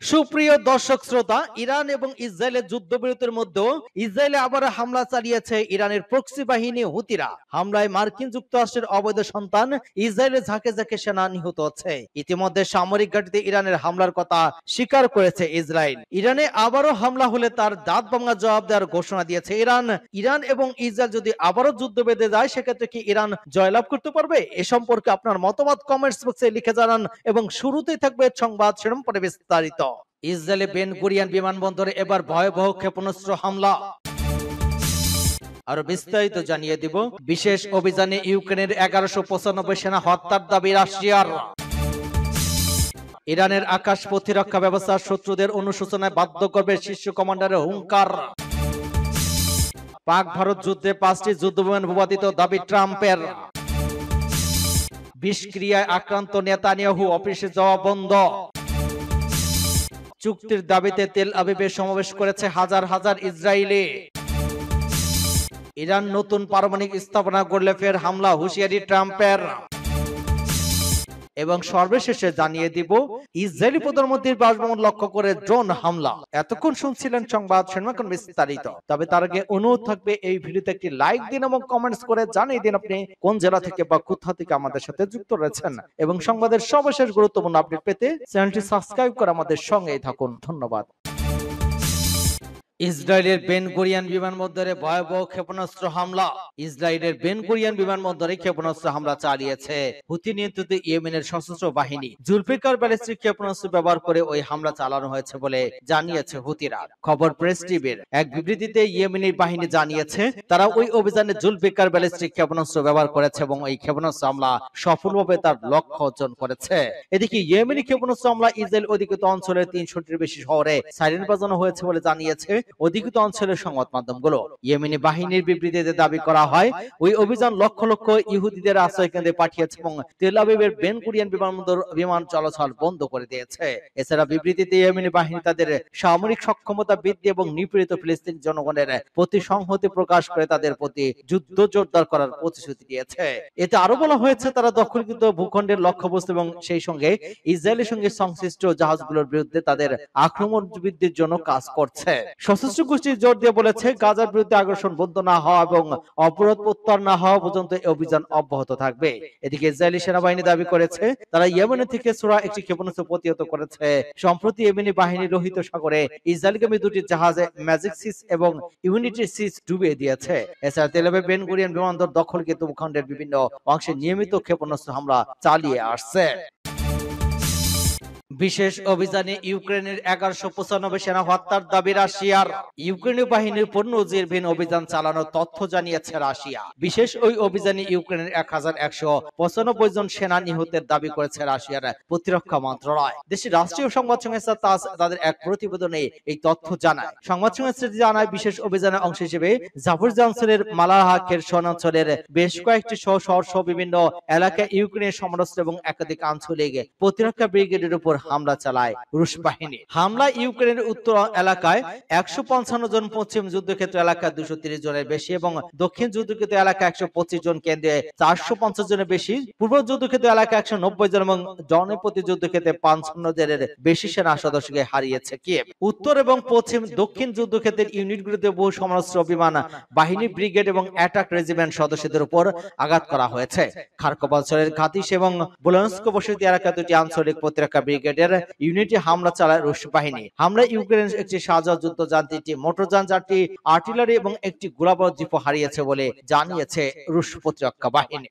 সুপ্রিয় দর্শক শ্রোতা, ইরান এবং ইসরায়েলের যুদ্ধবিরতির মধ্যে ইসরায়েলে আবার হামলা চালিয়েছে ইরানের প্রক্সি বাহিনী হুতিরা। হামলায় মার্কিন যুক্তরাষ্ট্রের অবৈধ সন্তান ইসরায়েলের ঝাঁকে ঝাঁকে সেনা নিহত হচ্ছে। ইতিমধ্যে সামরিক ঘাঁটিতে ইরানের হামলার কথা স্বীকার করেছে ইসরায়েল। ইরানে আবারও হামলা হলে তার দাঁত ভাঙা জবাব দেওয়ার ঘোষণা দিয়েছে ইরান। ইরান এবং ইসরায়েল যদি আবারও যুদ্ধ বেঁধে যায়, সেক্ষেত্রে কি ইরান জয়লাভ করতে পারবে? এ সম্পর্কে আপনার মতামত কমেন্টস বক্সে লিখে জানান এবং শুরুতেই থাকবে সংবাদ শিরোনাম পরে বিস্তারিত। ইসরায়েলে বেন গুরিয়ান বিমানবন্দরে এবার ভয়াবহ ক্ষেপণাস্ত্র হামলা। আরো বিস্তারিত জানিয়ে দিব। বিশেষ অভিযানে ইউক্রেনের 1195 সেনা হত্যার দাবি রাশিয়ার। ইরানের আকাশ প্রতিরক্ষা ব্যবস্থা শত্রুদের অনুশোচনায় বাধ্য করবে শীর্ষ কমান্ডারের হুঙ্কার। পাক ভারত যুদ্ধে 5টি যুদ্ধবিমান ভূপাতিত দাবি ট্রাম্পের। বিষক্রিয়ায় আক্রান্ত নেতানিয়াহু অফিসে যাওয়া বন্ধ। চুক্তির দাবিতে তেল আবিবে সমাবেশ করেছে হাজার হাজার ইসরায়েলি। ইরান নতুন পারমাণবিক স্থাপনা গড়লে ফের হামলা, হুঁশিয়ারি ট্রাম্পের। এবং সর্বশেষে জানিয়ে দিব, ইসরায়েলি প্রধানমন্ত্রীর বাসভবন লক্ষ্য করে ড্রোন হামলা। এতক্ষণ শুনছিলেন সংবাদ শিরোনাম বিস্তারিত। তবে তার আগে অনুরোধ থাকবে, এই ভিডিওতে একটি লাইক দিন এবং কমেন্টস করে জানিয়ে দিন আপনি কোন জেলা থেকে বা কোথা থেকে আমাদের সাথে যুক্ত রয়েছেন। এবং সংবাদের সর্বশেষ গুরুত্বপূর্ণ আপডেট পেতে চ্যানেলটি সাবস্ক্রাইব করে আমাদের সঙ্গেই থাকুন। ধন্যবাদ। ইসরায়েলের বেন গুরিয়ান বিমানবন্দরে ভয়াবহ ক্ষেপণাস্ত্র হামলা। ইসরায়েলের বেন গুরিয়ান বিমানবন্দরে ক্ষেপণাস্ত্র হামলা চালিয়েছে হুতি নিয়ন্ত্রিত ইয়েমেনের সশস্ত্র বাহিনী। জুলফিকার ব্যালিস্টিক ক্ষেপণাস্ত্র ব্যবহার করে ওই হামলা চালানো হয়েছে বলে জানিয়েছে হুতিরা। খবর প্রেস টিভির এক বিবৃতিতে ইয়েমেনি বাহিনী জানিয়েছে, তারা ওই অভিযানে জুলফিকার ব্যালিস্টিক ক্ষেপণাস্ত্র ব্যবহার করেছে এবং এই ক্ষেপণাস্ত্র হামলা সফলভাবে তার লক্ষ্য অর্জন করেছে। এদিকে ইয়েমেনি ক্ষেপণাস্ত্র হামলা ইসরায়েল অধিকৃত অঞ্চলের 300টির বেশি শহরে সাইরেন বাজানো হয়েছে বলে জানিয়েছে অধিকৃত অঞ্চলের সংবাদ মাধ্যমগুলো। ইয়েমেনি বাহিনীর বিবৃতিতে দাবি করা হয়, ওই অভিযান লক্ষ লক্ষ ইহুদিদের আশ্রয় কেন্দ্রে পাঠিয়েছে এবং তেল আবিবের বেন গুরিয়ান বিমানবন্দর বিমান চলাচল বন্ধ করে দিয়েছে। এছাড়া বিবৃতিতে ইয়েমেনি বাহিনী তাদের সামরিক সক্ষমতা বৃদ্ধি এবং নিপীড়িত ফিলিস্তিনি জনগণের প্রতি সংহতি প্রকাশ করে তাদের প্রতি যুদ্ধ জোরদার করার প্রতিশ্রুতি দিয়েছে। এতে আরো বলা হয়েছে, তারা দখলকৃত ভূখণ্ডের লক্ষ্যবস্তু এবং সেই সঙ্গে ইসরায়েলের সঙ্গে সংশ্লিষ্ট জাহাজগুলোর বিরুদ্ধে তাদের আক্রমণ বৃদ্ধির জন্য কাজ করছে। সশস্ত্র গোষ্ঠী জোর দিয়ে বলেছে, গাজার বিরুদ্ধে আগ্রাসন বন্ধ না হওয়া এবং অবরোধ প্রত্যাহার না হওয়া পর্যন্ত এই অভিযান অব্যাহত থাকবে। এদিকে ইসরায়েলি সেনাবাহিনী দাবি করেছে, তারা ইয়েমেন থেকে ছোড়া একটি ক্ষেপণাস্ত্র প্রতিহত করেছে। সম্প্রতি ইয়েমেনি বাহিনী লোহিত সাগরে ইসরায়েলগামী দুটি জাহাজে ম্যাজিক সিস এবং ইউনিটি সিস ডুবিয়ে দিয়েছে। এছাড়া তেল আবিব বেন গুরিয়ান বিমানবন্দর দখলকৃত ভূখণ্ডের বিভিন্ন অংশে নিয়মিত ক্ষেপণাস্ত্র হামলা চালিয়ে আসছে। বিশেষ অভিযানে ইউক্রেনের 1195 সেনা হত্যার দাবি রাশিয়ার। ইউক্রেনীয় বাহিনীর পূর্ণজীর্ণ অভিযান চালানোর তথ্য জানিয়েছে রাশিয়া। বিশেষ ওই অভিযানে ইউক্রেনের 1195 জন সেনা নিহতের দাবি করেছে রাশিয়ার প্রতিরক্ষা মন্ত্রণালয়। দেশের রাষ্ট্রীয় সংবাদ সংস্থা তাস তাদের এক প্রতিবেদনে এই তথ্য জানায়। সংবাদ সংস্থাটি জানায়, বিশেষ অভিযানের অংশ হিসেবে জাপরিজিয়া অঞ্চলের মালাহা খেরসন অঞ্চলের বেশ কয়েকটি শহর সহ বিভিন্ন এলাকায় ইউক্রেনের সমরাস্ত্র এবং একাধিক আঞ্চলিক প্রতিরক্ষা ব্রিগেডের উপর হামলা চালায় রুশ বাহিনী। হামলায় ইউক্রেনের উত্তর এলাকায় 155 জন, পশ্চিম যুদ্ধক্ষেত্র এলাকায় 230 জনের বেশি এবং দক্ষিণ যুদ্ধক্ষেত্র এলাকায় 125 জন, কেন্দ্রে 450 জনের বেশি, পূর্ব যুদ্ধক্ষেত্র এলাকায় 190 জন এবং জনপ্রতি যুদ্ধক্ষেত্রে 55 জনের বেশি সেনা সদস্যকে হারিয়েছে কিয়েভ। উত্তর এবং পশ্চিম দক্ষিণ যুদ্ধক্ষেত্রের ইউনিটগুলিতে বহু সমরাস্ত্র বিমান বাহিনী, ব্রিগেড এবং অ্যাটাক রেজিমেন্ট সদস্যদের উপর আঘাত করা হয়েছে। খার্কভ অঞ্চলের ঘাতিস এবং বোলানস্ক বসতি এলাকায় দুটি আঞ্চলিক প্রতিরক্ষা ব্রিগেডের ইউনিটে হামলা চালায় রুশ বাহিনী। হামলায় ইউক্রেনের একটি সাজা যুদ্ধযান, 3টি মোটরযান, 4টি আর্টিলারি এবং একটি গোলাবারুদ ডিপো হারিয়েছে বলে জানিয়েছে রুশ প্রতিরক্ষা বাহিনী।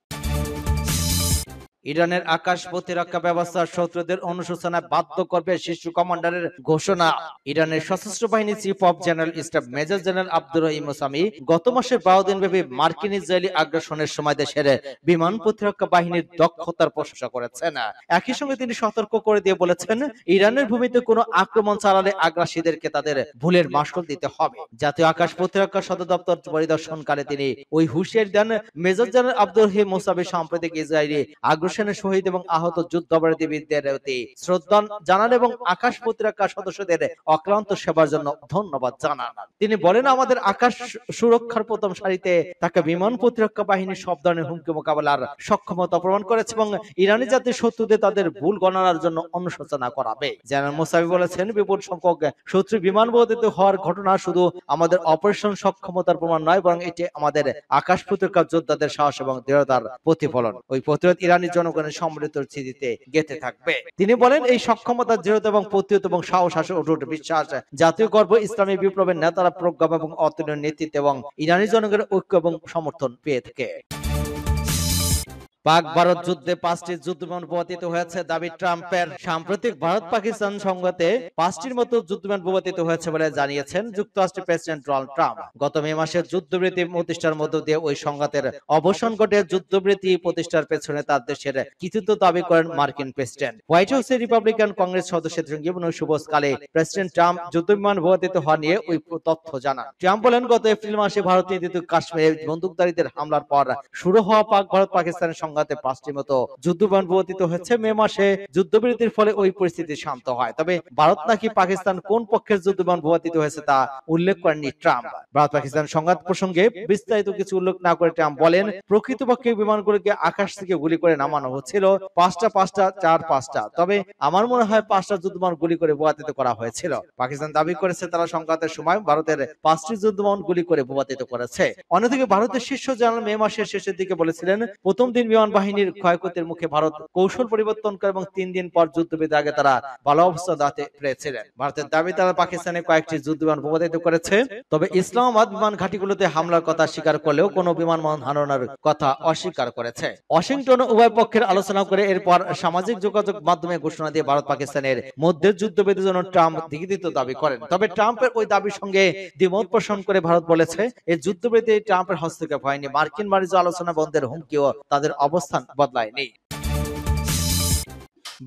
ইরানের আকাশ প্রতিরক্ষা ব্যবস্থা শত্রুদের অনুশোচনায় বাধ্য করবে শীর্ষ কমান্ডারের ঘোষণা। ইরানের সশস্ত্র বাহিনী chief of general staff major general Abdur Rahim Mousavi গত মাসের 12 দিন ব্যাপী মার্কিন ইসরায়েলি আগ্রাসনের সময় দেশের বিমান প্রতিরক্ষা বাহিনীর দক্ষতার প্রশংসা করেছেন। একই সঙ্গে তিনি সতর্ক করে দিয়ে বলেছেন, ইরানের ভূমিতে কোনো আক্রমণ চালালে আগ্রাসীদেরকে তাদের ভুলের মাসুল দিতে হবে। জাতীয় আকাশ প্রতিরক্ষা সদর দপ্তর পরিদর্শনকালে তিনি ওই হুঁশিয়ারি দেন। মেজর জেনারেল আব্দুর রহিম মোসামি সাম্প্রতিক ইসরায়েলি আগ্রাসনের শহীদ এবং আহত যুদ্ধাপরাধীদের প্রতি শ্রদ্ধা জানান এবং আকাশ প্রতিরক্ষা সদস্যদের অক্লান্ত সেবার জন্য ধন্যবাদ জানান। তিনি বলেন, আমাদের আকাশ সুরক্ষার প্রথম সারিতে তাকে বিমান প্রতিরক্ষা বাহিনী সব ধরনের হুমকি মোকাবেলার সক্ষমতা প্রমাণ করেছে এবং ইরানি জাতির শত্রুদের তাদের ভুল গণনার জন্য অনুশোচনা করাবে। জেনারেল মোসাবি বলেছেন, বিপুল সংখ্যক শত্রু বিমান ব্যবহৃত হওয়ার ঘটনা শুধু আমাদের অপারেশন সক্ষমতার প্রমাণ নয়, বরং এটি আমাদের আকাশ প্রতিরক্ষা যোদ্ধাদের সাহস এবং দৃঢ়তার প্রতিফলন। ওই প্রতিরোধ ইরানি জনগণের সমৃদ্ধ স্মৃতিতে গেঁথে থাকবে। তিনি বলেন, এই সক্ষমতা, দৃঢ়তা এবং প্রতিরোধ এবং সাহস আসে অটুট বিশ্বাস, জাতীয় গর্ব, ইসলামী বিপ্লবের নেতারা প্রজ্ঞা এবং অতুলনীয় নেতৃত্ব এবং ইরানি জনগণের ঐক্য এবং সমর্থন পেয়ে থাকে। পাক ভারত যুদ্ধে 5টি যুদ্ধবিমান ভূপাতিত হয়েছে দাবি ট্রাম্পের। সাম্প্রতিক ভারত পাকিস্তান সংঘাতে 5টির মতো যুদ্ধবিমান ভূপাতিত হয়েছে বলে জানিয়েছেন যুক্তরাষ্ট্রের প্রেসিডেন্ট ডোনাল্ড ট্রাম্প। গত মে মাসে যুদ্ধবিরতি প্রতিষ্ঠার মধ্য দিয়ে ওই সংঘাতের অবসান ঘটে। যুদ্ধবিরতি প্রতিষ্ঠার পেছনে তার দেশের কৃতিত্ব দাবি করেন মার্কিন প্রেসিডেন্ট। হোয়াইট হাউসে রিপাবলিকান কংগ্রেস সদস্যদের সঙ্গে শুভকালে প্রেসিডেন্ট ট্রাম্প যুদ্ধবিমান ভূপাতিত হওয়া নিয়ে ওই তথ্য জানান। ট্রাম্প বলেন, গত এপ্রিল মাসে ভারত নিয়ন্ত্রিত কাশ্মীরে বন্দুকধারীদের হামলার পর শুরু হওয়া পাক ভারত পাকিস্তানের সংঘাতে 5টির মতো যুদ্ধবিমান ভূপাতিত হয়েছে। মে মাসে যুদ্ধবিরতির ফলে ওই পরিস্থিতি শান্ত হয়। তবে ভারত নাকি পাকিস্তান কোন পক্ষের যুদ্ধবিমান ভূপাতিত হয়েছে তা উল্লেখ করেননি ট্রাম্প। ভারত পাকিস্তান সংঘাত প্রসঙ্গে বিস্তারিত কিছু উল্লেখ না করে ট্রাম্প বলেন, প্রকৃতপক্ষে বিমানগুলোকে আকাশ থেকে গুলি করে নামানো হচ্ছিল 5টা, তবে আমার মনে হয় 5টা যুদ্ধবিমান গুলি করে ভূপাতিত করা হয়েছিল। পাকিস্তান দাবি করেছে তারা সংঘাতের সময় ভারতের 5টি যুদ্ধবিমান গুলি করে ভূপাতিত করেছে। অন্যদিকে ভারতের শীর্ষ জেনারেল মে মাসের শেষের দিকে বলেছিলেন, প্রথম দিন বিমান বাহিনীর ক্ষয়ক্ষতির মুখে ভারত কৌশল পরিবর্তন করে এবং 3 দিন পর যুদ্ধবিরতির আগে তারা ভালো অবস্থা দাঁড়াতে পেরেছিলেন। ভারতের দাবি তারা পাকিস্তানে কয়েকটি যুদ্ধবিমান ভূপাতিত করেছে। তবে ইসলামাবাদ বিমান ঘাঁটিগুলোতে হামলার কথা স্বীকার করলেও কোনো বিমান হানানোর কথা অস্বীকার করেছে। ওয়াশিংটন উভয় পক্ষের আলোচনা করে এরপর সামাজিক যোগাযোগ মাধ্যমে ঘোষণা দিয়ে ভারত পাকিস্তানের মধ্যে যুদ্ধবিরতির জন্য ট্রাম্প কৃতিত্ব দাবি করেন। তবে ট্রাম্পের ওই দাবির সঙ্গে দ্বিমত পোষণ করে ভারত বলেছে, এই যুদ্ধবিরতি ট্রাম্পের হস্তক্ষেপ হয়নি। মার্কিন বাণিজ্য আলোচনা বন্ধের হুমকিও তাদের অবস্থান বদলায়নি।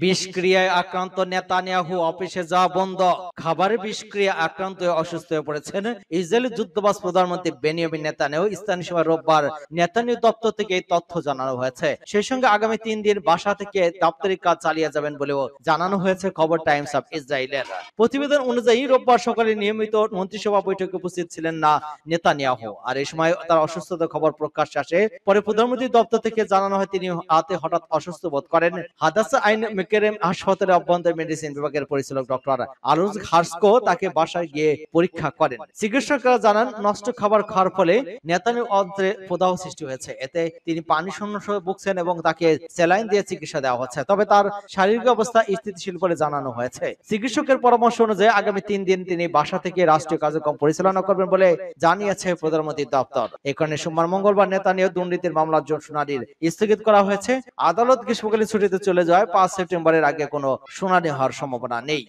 বিষক্রিয়ায় আক্রান্ত নেতানিয়াহু, অফিসে যাওয়া বন্ধ। খাবারের বিষক্রিয়া আক্রান্ত হয়ে অসুস্থ হয়ে পড়েছেন ইসরায়েলি যুদ্ধবাজ প্রধানমন্ত্রী বেনিয়ামিন নেতানিয়াহু। স্থানীয় সময় রোববার নেতানিয়াহু দপ্তর থেকে এই তথ্য জানানো হয়েছে। সেই সঙ্গে আগামী 3 দিন বাসা থেকে দাপ্তরিক কাজ চালিয়ে যাবেন বলেও জানানো হয়েছে খবর টাইমস অফ ইসরায়েলের। প্রতিবেদন অনুযায়ী রোববার সকালে নিয়মিত মন্ত্রিসভা বৈঠকে উপস্থিত ছিলেন না নেতানিয়াহু। আর এই সময় তার অসুস্থতার খবর প্রকাশ্যে আসে। পরে প্রধানমন্ত্রী দপ্তর থেকে জানানো হয় তিনি রাতে হঠাৎ অসুস্থ বোধ করেন। হাদাসা আইন মেকেরেম হাসপাতালের অভ্যন্তরীণ মেডিসিন বিভাগের পরিচালক ডক্টর আলুজ হার্সকো তাকে বাসায় গিয়ে পরীক্ষা করেন। চিকিৎসকরা জানান, নষ্ট খাবার খাওয়ার ফলে নেতানিয়াহুর অন্ত্রে প্রদাহ সৃষ্টি হয়েছে। এতে তিনি পানি শূন্যতায় ভুগছেন এবং তাকে স্যালাইন দিয়ে চিকিৎসা দেওয়া হচ্ছে। তবে তার শারীরিক অবস্থা স্থিতিশীল বলে জানানো হয়েছে। চিকিৎসকের পরামর্শ অনুযায়ী আগামী 3 দিন তিনি বাসা থেকে রাষ্ট্রীয় কার্যক্রম পরিচালনা করবেন বলে জানিয়েছে প্রধানমন্ত্রীর দপ্তর। এই কারণে সোমবার মঙ্গলবার নেতানিয়াহু দুর্নীতির মামলার শুনানি স্থগিত করা হয়েছে। আদালত গ্রীষ্মকালীন ছুটিতে চলে যাওয়ায় 5 সেপ্টেম্বরের আগে কোনো শুনানি হওয়ার সম্ভাবনা নেই।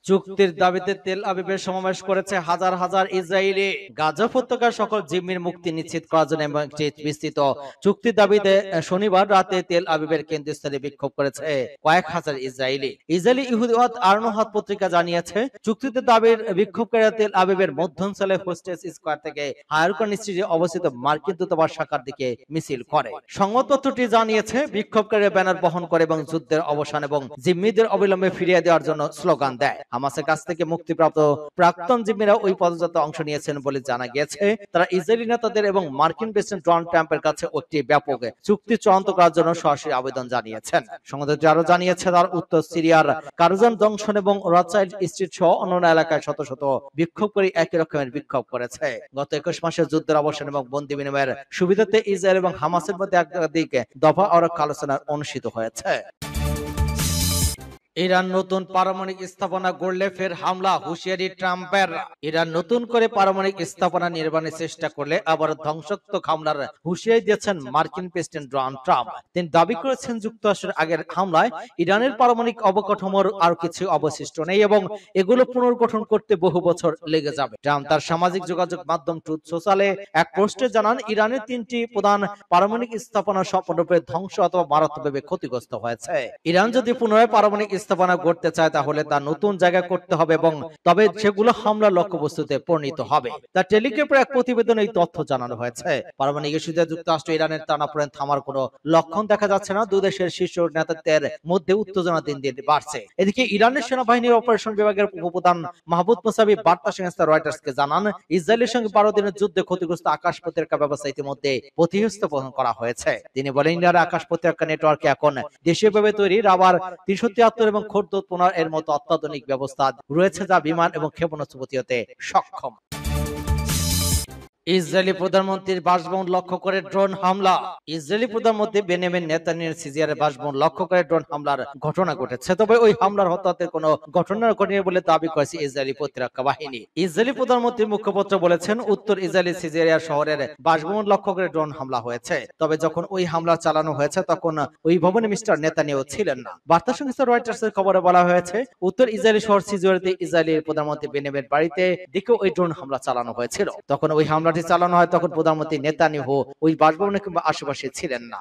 চুক্তির দাবিতে তেল আবিবের সমাবেশ করেছে হাজার হাজার ইসরায়েলি। গাজা উপত্যকার সকল জিম্মির মুক্তি নিশ্চিত করার জন্য এবং একটি বিস্তৃত চুক্তির দাবিতে শনিবার রাতে তেল আবিবের কেন্দ্রস্থলে বিক্ষোভ করেছে কয়েক হাজার ইসরায়েলি। ইসরায়েলি ইহুদিওয়াত আরনোহাত পত্রিকা জানিয়েছে, চুক্তিতে দাবির বিক্ষোভকারীরা তেল আবিবের মধ্যাঞ্চলে হোস্টেস স্কোয়ার থেকে হায়ারকন স্ট্রিটে অবস্থিত মার্কিন দূতাবাস শাখার দিকে মিছিল করে। সংবাদপত্রটি জানিয়েছে, বিক্ষোভকারীরা ব্যানার বহন করে এবং যুদ্ধের অবসান এবং জিম্মিদের অবিলম্বে ফিরিয়ে দেওয়ার জন্য স্লোগান দেয়। হামাসের কাছ থেকে মুক্তিপ্রাপ্ত প্রাক্তন জিম্মিরা ওই পদযাত্রায় অংশ নিয়েছেন বলে জানা গিয়েছে। তারা ইসরায়েলি নেতাদের এবং মার্কিন প্রেসিডেন্ট ডোনাল্ড ট্রাম্পের কাছে একটি ব্যাপক চুক্তি চূড়ান্ত করার জন্য সরাসরি আবেদন জানিয়েছেন। সংবাদটি আরো জানিয়েছে, তার উত্তর সিরিয়ার কারজান জংশন এবং রথচাইল্ড স্ট্রিট সহ অন্যান্য এলাকায় শত শত বিক্ষোভকারী একই রকমের বিক্ষোভ করেছে। গত 21 মাসের যুদ্ধের অবসান এবং বন্দী বিনিময়ের সুবিধাতে ইসরায়েল এবং হামাসের মধ্যে একাধিক দফা আলোচনা অনুষ্ঠিত হয়েছে। ইরান নতুন পারমাণবিক স্থাপনা গড়লে ফের হামলা, হুঁশিয়ারি ট্রাম্পের। ইরান নতুন করে পারমাণবিক স্থাপনা নির্মাণের চেষ্টা করলে আবার ধ্বংসাত্মক হামলার হুঁশিয়ারি দিয়েছেন মার্কিন প্রেসিডেন্ট ডোনাল্ড ট্রাম্প। তিনি দাবি করেছেন, যুক্তরাষ্ট্রের আগের হামলায় ইরানের পারমাণবিক অবকাঠামোর আর কিছু অবশিষ্ট নেই এবং এগুলো পুনর্গঠন করতে বহু বছর লেগে যাবে। ট্রাম্প তার সামাজিক যোগাযোগ মাধ্যম ট্রুথ সোশ্যালে এক পোস্টে জানান, ইরানের 3টি প্রধান পারমাণবিক স্থাপনা সম্পূর্ণরূপে ধ্বংস অথবা মারাত্মকভাবে ক্ষতিগ্রস্ত হয়েছে। ইরান যদি পুনরায় পারমাণবিক স্থাপনা করতে চায় তাহলে তা নতুন জায়গা করতে হবে এবং তবে সেগুলো হামলার লক্ষ্যবস্তুতে পরিণত হবে। তা টেলিগ্রাফের এক প্রতিবেদনে এই তথ্য জানানো হয়েছে। পারমাণবিক ইস্যুতে যুক্তরাষ্ট্র ইরানের টানাপোড়েন থামার কোনো লক্ষণ দেখা যাচ্ছে না। দুই দেশের শীর্ষ নেতাদের মধ্যে উত্তেজনা দিন দিন বাড়ছে। এদিকে ইরানের সেনাবাহিনীর অপারেশন বিভাগের উপপ্রধান মাহমুদ মুসাবি বার্তা সংস্থা রয়টার্সকে জানান, ইসরায়েলের সঙ্গে 12 দিনের যুদ্ধে ক্ষতিগ্রস্ত আকাশ প্রতিরক্ষা ব্যবস্থা ইতিমধ্যে প্রতিস্থাপন করা হয়েছে। তিনি বলেন, ইন্ডিয়ার আকাশ প্রতিরক্ষা নেটওয়ার্কে এখন দেশীয়ভাবে তৈরি রাবার 373 এবং খোরদুত 15 এর মতো অত্যাধুনিক ব্যবস্থা রয়েছে, যা বিমান এবং ক্ষেপণাস্ত্র প্রতিহতে সক্ষম। ইসরায়েলি প্রধানমন্ত্রীর বাসভবন লক্ষ্য করে ড্রোন হামলা। ইসরায়েলি প্রধানমন্ত্রী বেনিয়ামিন নেতানিয়াহুর সিরিয়ার বাসভবন লক্ষ্য করে ড্রোন হামলার ঘটনা ঘটেছে। তবে ওই হামলার হতাহতের কোনো ঘটনা ঘটেনি বলে দাবি করেছে ইসরায়েলি প্রতিরক্ষা বাহিনী। ইসরায়েলি প্রধানমন্ত্রীর মুখপাত্র বলেছেন, উত্তর ইসরায়েলি সিরিয়া শহরের বাসভবন লক্ষ্য করে ড্রোন হামলা হয়েছে। তবে যখন ওই হামলা চালানো হয়েছে তখন ওই ভবনে মিস্টার নেতানিয়াহু ছিলেন না। বার্তা সংস্থা রয়টার্সের খবরে বলা হয়েছে, উত্তর ইসরায়েলি শহর সিরিয়াতে ইসরায়েলি প্রধানমন্ত্রী বেনিয়ামিন বাড়িতে দিকে ওই ড্রোন হামলা চালানো হয়েছিল। তখন ওই হামলাটি চালানো হয় তখন প্রধানমন্ত্রী নেতানিয়াহু ওই বাসভবনে কিংবা আশেপাশে ছিলেন না।